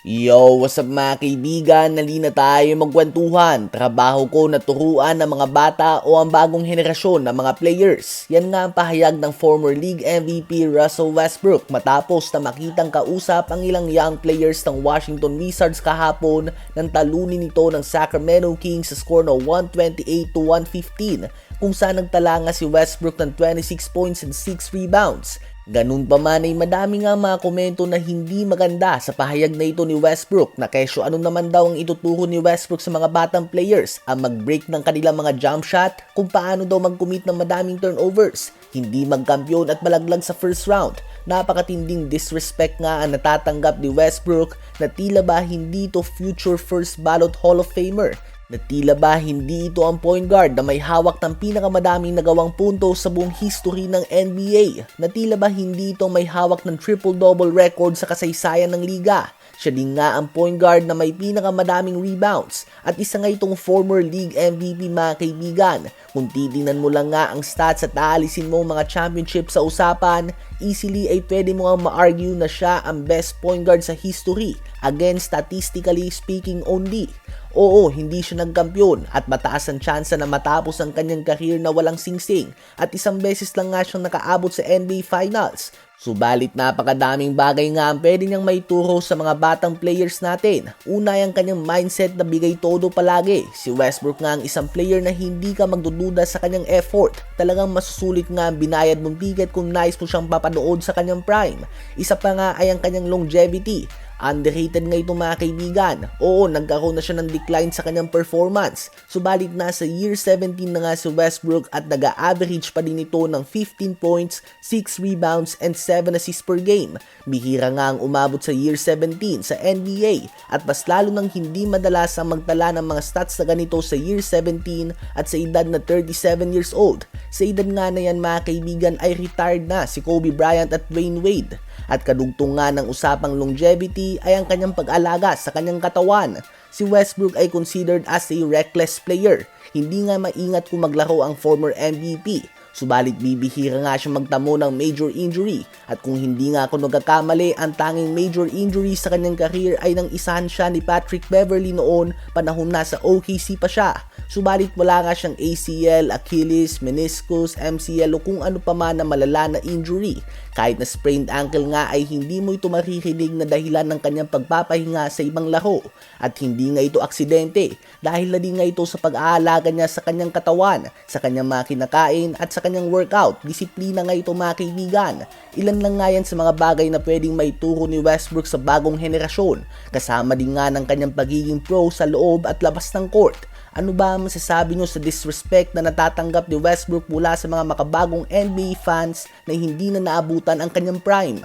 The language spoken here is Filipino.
Yo, what's up mga kaibigan? Nalina tayo magkwentuhan. Trabaho ko na turuan ng mga bata o ang bagong henerasyon ng mga players. Yan nga ang pahayag ng former League MVP Russell Westbrook matapos na makitang kausap ang ilang young players ng Washington Wizards kahapon nang talunin nito ng Sacramento Kings sa score na 128-115 kung saan nagtala nga si Westbrook ng 26 points and 6 rebounds. Ganun pa man ay madami nga mga komento na hindi maganda sa pahayag na ito ni Westbrook na kesyo ano naman daw ang ituturo ni Westbrook sa mga batang players ang mag-break ng kanilang mga jump shot, kung paano daw mag-commit ng madaming turnovers, hindi magkampiyon at malaglag sa first round. Napakatinding disrespect nga ang natatanggap ni Westbrook na tila ba hindi ito future first ballot Hall of Famer. Na tila ba hindi ito ang point guard na may hawak ng pinakamadaming nagawang punto sa buong history ng NBA. Na tila ba hindi ito may hawak ng triple-double record sa kasaysayan ng liga. Siya din nga ang point guard na may pinakamadaming rebounds at isa nga itong former league MVP mga kaibigan. Kung titingnan mo lang nga ang stats at aalisin mo mga championship sa usapan, easily ay pwede mo nga ma-argue na siya ang best point guard sa history. Again, statistically speaking only. Oo, hindi siya nagkampiyon at mataas ang tsansa na matapos ang kanyang career na walang singsing at isang beses lang nga siyang nakaabot sa NBA Finals. Subalit napakadaming bagay nga ang pwede niyang maituro sa mga batang players natin. Una ay ang kanyang mindset na bigay todo palagi. Si Westbrook nga ang isang player na hindi ka magdududa sa kanyang effort. Talagang masusulit nga ang binayad mong ticket kung nais mo siyang papanood sa kanyang prime. Isa pa nga ay ang kanyang longevity. Underrated nga ito mga kaibigan. Oo, nagkaroon na siya ng decline sa kanyang performance. Subalit nasa year 17 na nga si Westbrook at nag-average pa din ito ng 15 points, 6 rebounds, and 7 assists per game. Bihira nga ang umabot sa year 17 sa NBA at mas lalo nang hindi madalas ang magtala ng mga stats na ganito sa year 17 at sa edad na 37 years old. Sa edad nga na yan mga kaibigan ay retired na si Kobe Bryant at Dwayne Wade. At kadugtong nga ng usapang longevity ay ang kanyang pag-alaga sa kanyang katawan. Si Westbrook ay considered as a reckless player. Hindi nga maingat kung maglaro ang former MVP. Subalit bibihira nga siya magtamo ng major injury at kung hindi nga ako nagkakamali, ang tanging major injury sa kanyang career ay nang isahan siya ni Patrick Beverley noon panahon nasa OKC pa siya. Subalit wala nga siyang ACL, Achilles, meniscus, MCL o kung ano pa man na malala na injury. Kahit na sprained ankle nga ay hindi mo ito maririnig na dahilan ng kanyang pagpapahinga sa ibang laro. At hindi nga ito aksidente dahil na din nga ito sa pag-aalaga niya sa kanyang katawan, sa kanyang mga kinakain at sa kanyang workout. Disiplina nga ito mga kaibigan. Ilan lang nga yan sa mga bagay na pwedeng maituro ni Westbrook sa bagong henerasyon. Kasama din nga ng kanyang pagiging pro sa loob at labas ng court. Ano ba ang masasabi nyo sa disrespect na natatanggap ni Westbrook mula sa mga makabagong NBA fans na hindi na naabutan ang kanyang prime?